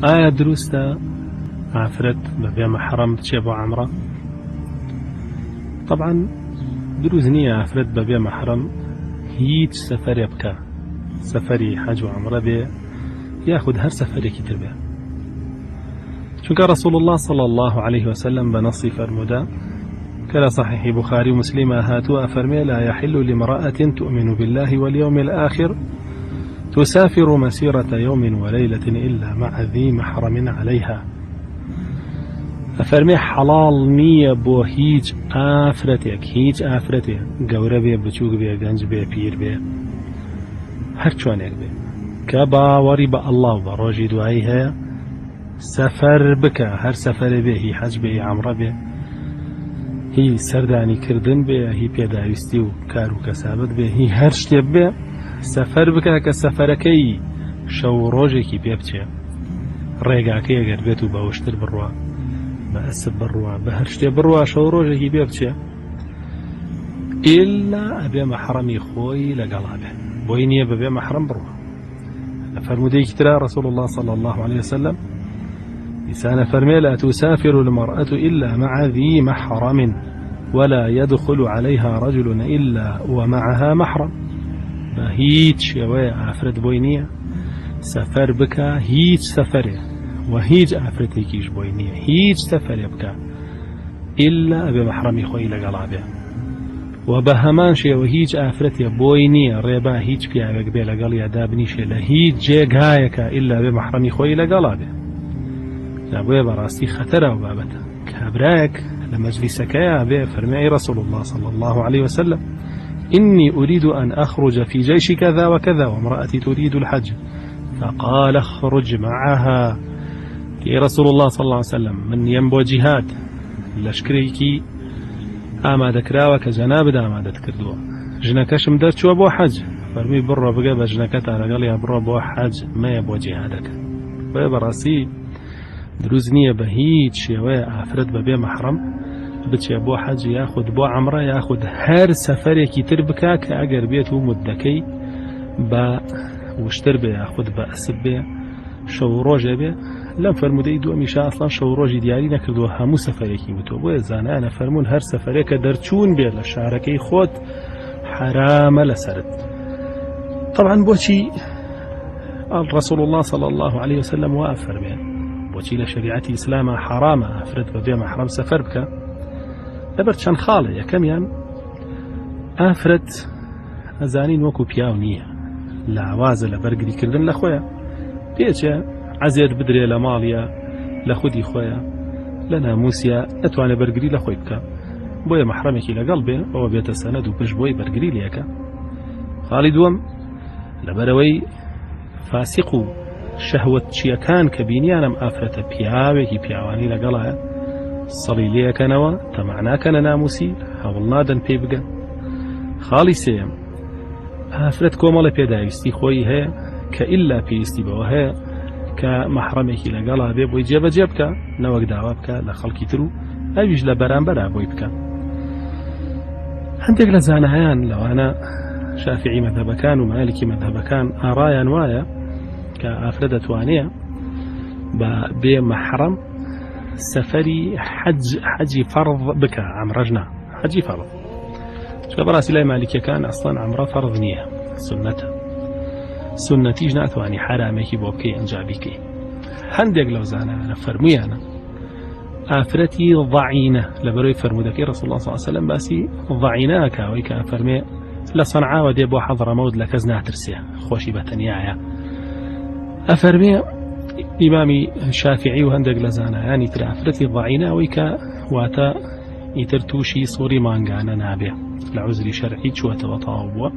ئایا دروستە ئافرەت بەبێ مەحرەم بچێ بۆ عەمرە؟ طبعا دروست نییە ئافرەت بەبێ مەحرەم هیچ سەفەرێ بکە، سەفەری حەج و عەمرە بێ یاخود هەر سەفەرێکی تر بێ، چونکە رسول الله صلى الله عليه وسلم بنصي فرمودا كلا صحيح بخاري ومسلم هاتوا أفرمي لا يحل لامرأة تؤمن بالله واليوم الآخر تسافر مسيرة يوم وليلة إلا مع ذي محرم عليها. أفرمي حلال نية بو هيج آفرتك، هيج آفرتك قورة بي بچوك بي گنج بي پير بي هر چوانيك بي كباوري با الله بروجي دعايها سفر بك، هر سفر به هي حج به عمره به هي سرداني كردن به هي پێداویستی و کار و کەسابەت به هي هەر شتێک بێ سەفەر بکە کە سەفەرەکەی شەو ڕۆژێکی پێ بچێ، ڕێگاکەی ئەگەر بێت و بەوشتر بڕوە، بە ئەسب بڕوە، بە هەر شتێ بڕوە شەو ڕۆژێکی پێ بچێ ئیلا ئەبێ مەحرەمی خۆی لەگەڵا بێ، بۆی نییە بەبێ مەحرەم بڕوە. لە فەرمودەیەکی ترا رسول الله صلى الله عليه وسلم لسان فرمي لا تسافر المرأة إلا مع ذي محرم ولا يدخل عليها رجل إلا ومعها محرم. بهيج شوية آفرت بوينية سفر بك هيج سفره وهيج آفرتكيش بوينية هيج سفر بك إلا بمحرم خوي لقلابه وبهمان شيء وهيج آفرتي بوينية ريبا هيج بيعك بي لقل دابني شيء لهيج جيك هايك إلا بمحرم خوي لقلابه. لابويا براستي خطر أو بابته كابراك لمجلسك يا أبي فرمي رسول الله صلى الله عليه وسلم إني أريد أن أخرج في جيش كذا وكذا وامرأتي تريد الحج فقال اخرج معها يا رسول الله صلى الله عليه وسلم من ينبو جهاد لشكريكي أما ذكراوة كجناب داما ذكردوا جنكشم درت وابو حج فرمي برا بقى بجنكتا قال يا برا بو حج ما يبو جهادك ويبراسي دروز نییە بە هیچ شێوەیە ئافرەت بەبێ مەحرەم بچێ بۆ حەج یاخود بۆ عەمرە یاخود هەر سەفەرێکی تر بکە کە ئەگەر بێت و مودەکەی بە وشتر بێ یاخود بە ئەسب بێ شەو ڕۆژێ بێ. لەم فەرمودەی دووەمیشە ئەسڵان شەو ڕۆژی دیاری نەکردووە هەموو سەفەرێکی وتۆ، بۆیە زانایانە فەرموون هەر سەفەرێکە دەرچوون بێ لە شارەکەی خۆت حرامە لەسەرت. طبعا بۆچی رسول الله صلى الله عليه وسلم وافەرمێن بۆچی لە شریعەتی ئیسلامە حرامە ئافرەت بەبێ مەحرەم سەفەر بکە؟ لەبەر چەند خاڵە. یەکەمیان ئافرەت ئەزانین وەکو پیاو نییە، لاوازە لە بەرگریکردن لە خۆیە، پێچێ عەزێت بدرێ لە ماڵیە لە خودی خۆیە لە ناموسیە ئەتوانێت بەرگری لە خۆی بکە، بۆیە مەحرەمێکی لەگەڵ بێ ئەوە بێتە سەنەد و پشت بۆی بەرگری لێکە. خاڵی دووەم لەبەرەوەی فاسق و شەهوەت چیەکان کە بینیانم ئافرەتە پیاوێکی پیاوانی لەگەڵایە سەڵی لێەکەنەوە تەماع ناکەنە ناموسی هەوڵ نادەن پێی بگەن. خاڵی سێم ئافرەت کۆمەڵە پێداویستی خۆی هەیە کە ئیلا پێویستی بەوە هەیە کە مەحرەمێکی لەگەڵا بێ بۆی جێبەجێ بکە نەوەک داوا بکە لە خەڵکی تر و ئەویش لە بەرامبەرا بۆی بکە. هەندێک لە زانایان لەوانە شافعی مەذهبەکان و مالکی مەذهبەکان ئاڕایان وایە کە ئافرەت دەتوانێت بە بێ مەحرەم سەفەری حەجی فەرض بکە، عەمرەش نا، حەجی فەرض. چونکە بەڕاستی لای مالیکیەکان ئەسڵەن عەمرە فەرض نییە، سونەتە، سونەتیش ناتوانی حرامێکی بۆ بکەی ئەنجابی بکەی. هەندێک لەو زانایانە فەرموویانە ئافرەتی ضەعینە لەبەرەوەی فەرمودەکەی رسول الله صلی الله عليه وسلم باسی ضەعینە ئەکاوەی کە فەرمێ لە سەنعاوە دێ بۆ حەضرەمەوت لە کەس ناترسێ خۆشی بەتەنیایە. ئەفەرمێ ئیمامی شافعی و هەندێک لە زانایانی تر ئافرەتی ضەعینە ئەوەی کە واتە ئیتر تووشی سووری مانگانە نابێ لە عوزری شەرعی چووەتەوە تەواو بووە،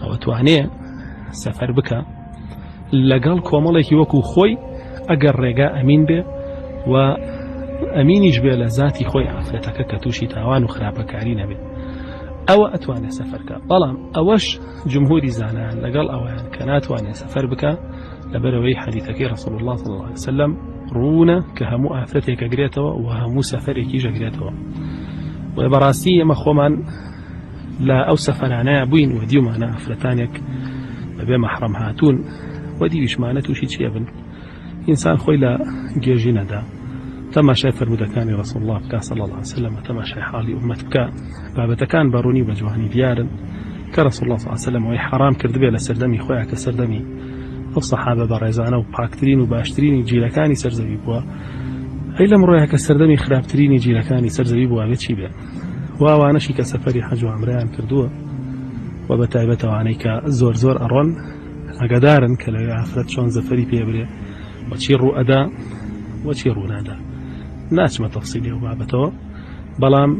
ئەوە توانێ سەفەر بکە لەگەڵ کۆمەڵێکی وەکو خۆی ئەگەر ڕێگا ئەمین بێ و ئەمینیش بێ لە ذاتی خۆی ئافرەتەکە کە تووشی تاوان و خراپەکاری نەبێ، ئەوە ئەتوانێت سەفەرکە. بەڵام ئەوەش جمهوری زانایان لەگەڵ ئەوەیان کە ناتوانێت سەفەر بکە لەبەرەوەی حەدیثەکەی رسول الله صلی الله عليه وسلم ڕوونە کە هەموو ئافرەتێک ئەگرێتەوە و هەموو سەفەرێکیش ئەگرێتەوە. و بەڕاستی ئێمە خۆمان لە ئەو سەفەرانەیە بووین و دیومانە ئافرەتانێک بەبێ مەحرەم هاتوون و دیویشمانە تووشی چێ بن إنسان خوي لا جيجينا دا تماشای فرمودەکانی رسول الله بکە صلی الله عليه وسلم تماشای حالی ئومەت بکە بابەتەکان بەڕوونی و بەجوانی دیارن کە رسول الله صلی الله عليه وسلم وی حرام کردبێ لە سەردەمی خۆیان کە سەردەمی ئەو سەحابە بەڕێزانە و پاکترین و باشترینی جیلەکانی سەرزەوی بووە ئەی لەم ڕۆیە کە سەردەمی خراپترینی جیلەکانی سەرزەوی بووە چی بێ و ئەوانەشی کە سەفەری حەج و عومرەیان کردووە و بە تایبەتەوانەی کە زۆر زۆر ئەڕۆن ئەگەدارن کە لەوێ ئافرەت چۆن زەفەری پێبرێ وەچی ڕوو ئەدا وەچی ڕوو نادا ناچمە تەفسیلی و بابەتەوە بەڵام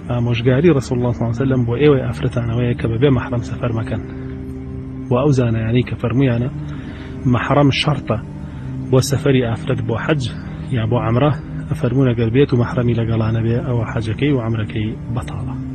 ئامۆژگاری رسول الله صلی الله عليه وسلم بۆ ئێوەی ئافرەتانەوەیە کە بەبێ مەحرەم سەفەر مەکەن و ئەو زانایانەی کە فەرموویانە مەحرەم شەرتە بۆ سەفەری ئافرەت بۆ حەج یا بۆ عەمرە ئەفەرموون ئەگەر بێت و مەحرەمی لەگەڵانە بێ ئەوە حەجەکەی و عەمرەکەی بەتاڵە.